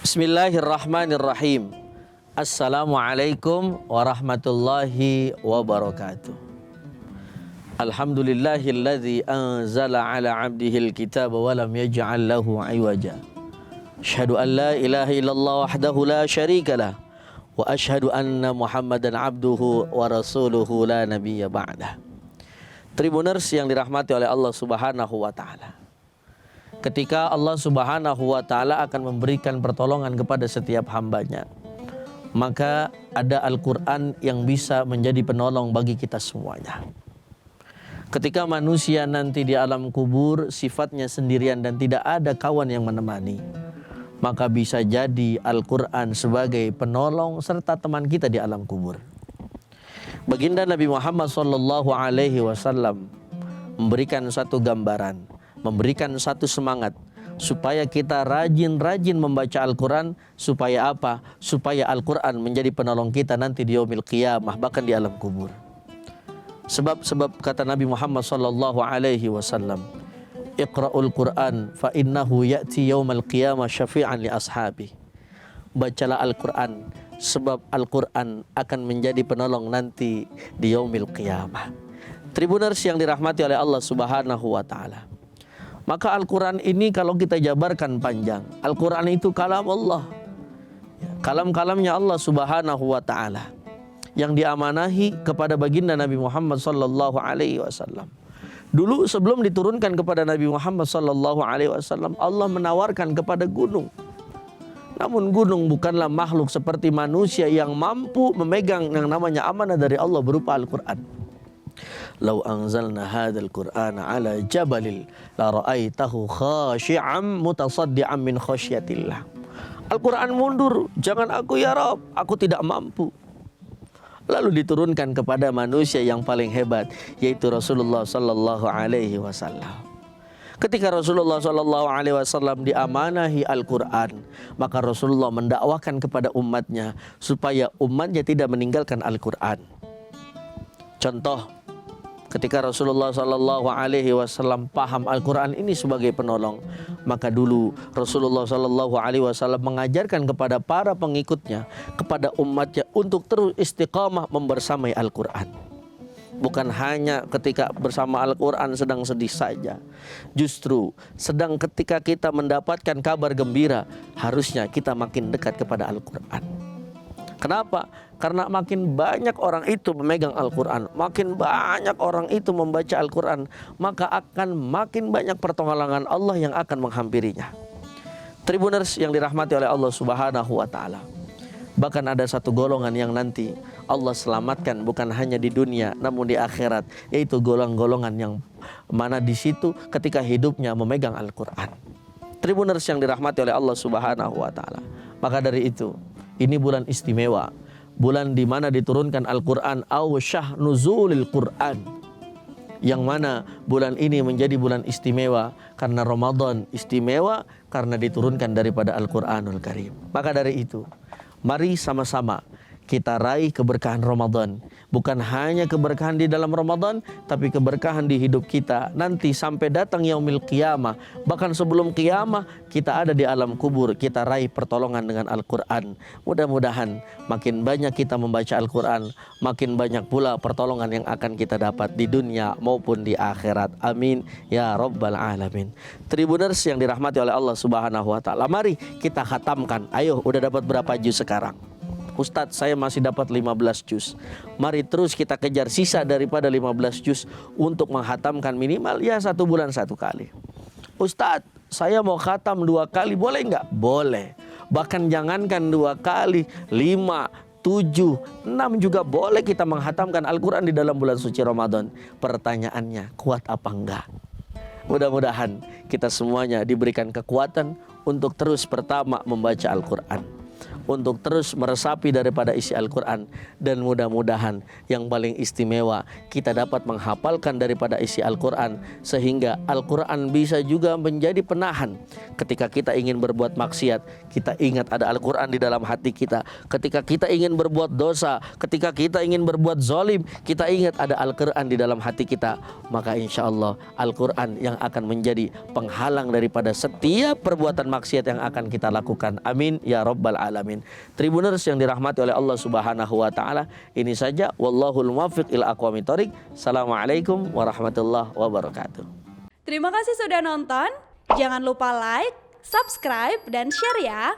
Bismillahirrahmanirrahim. Assalamualaikum warahmatullahi wabarakatuh. Alhamdulillahilladzi anzala ala abdihil kitaba wa lam yaj'al lahu iwaja. Asyhadu an la ilaha illallah wahdahu la syarikalah wa asyhadu anna Muhammadan abduhu wa rasuluhu la nabiyya ba'dah. Tribuners yang dirahmati oleh Allah Subhanahu wa taala. Ketika Allah Subhanahu wa taala akan memberikan pertolongan kepada setiap hambanya, maka ada Al-Quran yang bisa menjadi penolong bagi kita semuanya. Ketika manusia nanti di alam kubur sifatnya sendirian dan tidak ada kawan yang menemani, maka bisa jadi Al-Quran sebagai penolong serta teman kita di alam kubur. Baginda Nabi Muhammad SAW memberikan satu gambaran, memberikan satu semangat supaya kita rajin-rajin membaca Al-Quran. Supaya apa? Supaya Al-Quran menjadi penolong kita nanti di yaumil qiyamah, bahkan di alam kubur. Sebab kata Nabi Muhammad SAW, Iqra'ul Quran fa innahu ya'ti yaumal qiyamah syafi'an li ashabi. Bacalah Al-Quran, sebab Al-Quran akan menjadi penolong nanti di yaumil qiyamah. Tribuners yang dirahmati oleh Allah Subhanahu wa taala. Maka Al-Quran ini kalau kita jabarkan panjang, Al-Quran itu kalam Allah, kalam-kalamnya Allah Subhanahu wa ta'ala, yang diamanahi kepada baginda Nabi Muhammad sallallahu alaihi wasallam. Dulu sebelum diturunkan kepada Nabi Muhammad sallallahu alaihi wasallam, Allah menawarkan kepada gunung. Namun gunung bukanlah makhluk seperti manusia yang mampu memegang yang namanya amanah dari Allah berupa Al-Quran. Lau anzalna hadzal Qur'ana ala jabalil la ra'aitahu khashi'an mutasaddian min khasyatillah. Al-Quran mundur, jangan aku ya Rabb, aku tidak mampu. Lalu diturunkan kepada manusia yang paling hebat, yaitu Rasulullah sallallahu alaihi wasallam. Ketika Rasulullah sallallahu alaihi wasallam diamanahi Al-Quran, maka Rasulullah mendakwakan kepada umatnya supaya umatnya tidak meninggalkan Al-Quran. Contoh, ketika Rasulullah sallallahu alaihi wasallam paham Al-Quran ini sebagai penolong, maka dulu Rasulullah sallallahu alaihi wasallam mengajarkan kepada para pengikutnya, kepada umatnya untuk terus istiqamah membersamai Al-Quran. Bukan hanya ketika bersama Al-Quran sedang sedih saja. Justru sedang ketika kita mendapatkan kabar gembira, harusnya kita makin dekat kepada Al-Quran. Kenapa? Karena makin banyak orang itu memegang Al-Quran, makin banyak orang itu membaca Al-Quran, maka akan makin banyak pertolongan Allah yang akan menghampirinya. Tribuners yang dirahmati oleh Allah Subhanahu wa ta'ala. Bahkan ada satu golongan yang nanti Allah selamatkan bukan hanya di dunia namun di akhirat, yaitu golongan yang mana di situ ketika hidupnya memegang Al-Quran. Tribuners yang dirahmati oleh Allah Subhanahu wa ta'ala. Maka dari itu, ini bulan istimewa, bulan di mana diturunkan Al-Quran, au syah nuzulil Quran, yang mana bulan ini menjadi bulan istimewa karena Ramadan istimewa karena diturunkan daripada Al-Quranul Karim. Maka dari itu, mari sama-sama kita raih keberkahan Ramadan. Bukan hanya keberkahan di dalam Ramadan, tapi keberkahan di hidup kita nanti sampai datang yaumil qiyamah. Bahkan sebelum qiyamah kita ada di alam kubur, kita raih pertolongan dengan Al-Quran. Mudah-mudahan makin banyak kita membaca Al-Quran, makin banyak pula pertolongan yang akan kita dapat di dunia maupun di akhirat. Amin ya rabbal alamin. Tribuners yang dirahmati oleh Allah Subhanahu wa ta'ala, mari kita khatamkan. Ayo, udah dapat berapa juz sekarang? Ustadz, saya masih dapat 15 juz. Mari terus kita kejar sisa daripada 15 juz untuk menghatamkan minimal ya 1 bulan 1 kali. Ustadz, saya mau khatam 2 kali, boleh nggak? Boleh. Bahkan jangankan 2 kali, 5, 7, 6 juga boleh kita menghatamkan Al-Quran di dalam bulan suci Ramadan. Pertanyaannya, kuat apa enggak? Mudah-mudahan kita semuanya diberikan kekuatan untuk terus pertama membaca Al-Quran. untuk terus meresapi daripada isi Al-Quran. Dan mudah-mudahan yang paling istimewa, kita dapat menghafalkan daripada isi Al-Quran, sehingga Al-Quran bisa juga menjadi penahan. Ketika kita ingin berbuat maksiat, kita ingat ada Al-Quran di dalam hati kita. Ketika kita ingin berbuat dosa, ketika kita ingin berbuat zalim, kita ingat ada Al-Quran di dalam hati kita. Maka insya Allah Al-Quran yang akan menjadi penghalang daripada setiap perbuatan maksiat yang akan kita lakukan. Amin ya rabbal alamin. Tribuners yang dirahmati oleh Allah Subhanahu wa taala, ini saja, wallahul muwaffiq ila aqwamit thoriq. Assalamualaikum warahmatullahi wabarakatuh. Terima kasih sudah nonton. Jangan lupa like, subscribe, dan share ya.